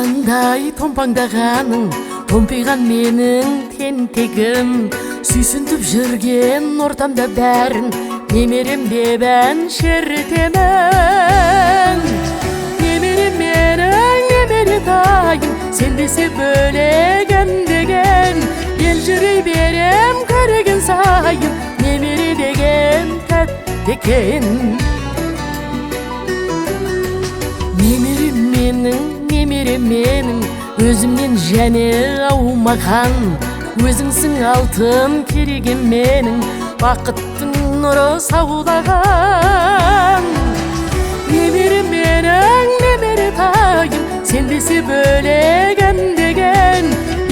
Кандай томпаңдағаның, томпиған менің тентегім. Сүйсінтіп жүрген ортамда бәрін, немерем деп ән шертемін. Немерем менің, немере тайым, сен десе бөлек әндеген. Ел жүрей берем көрген сайын, немере деген тәтті екен. Немере менің, өзімнен және аумаған. Өзіңсің алтын керегем менің, бақыттың нұры саулаған. Немере менің, немере тайым, сен десе бөлек әндеген.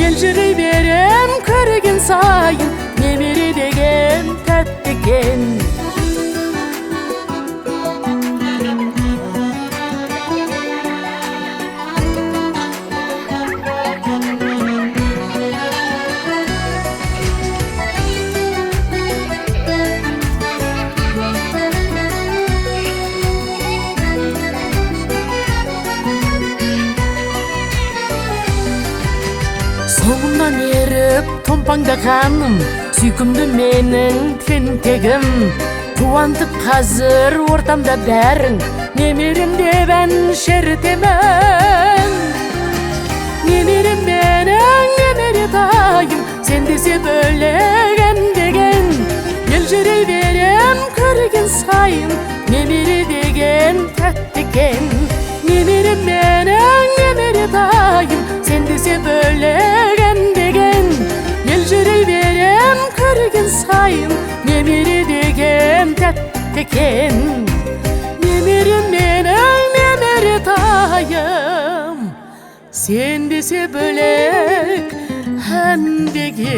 Ел жүрей берем көрген сайын, немере деген тәтті екен. Соңымнан еріп томпаңдағаным, сүйкімді менің тентегім. Қуантып қазір ортамда бәрін, немерем деп ән шертемін. Немерем менің, немере тайым, сен десе бөлек әндеген. Ел жүрей берем көрген сайын, немере деген тәтті екен. Немерем менің, немере тайым, сен десе бөлек әндеген. Ел жүрей берем көрген сайын, немере деген тәтті екен. Немерем менің, немере тайым, сен десе бөлек әндеген.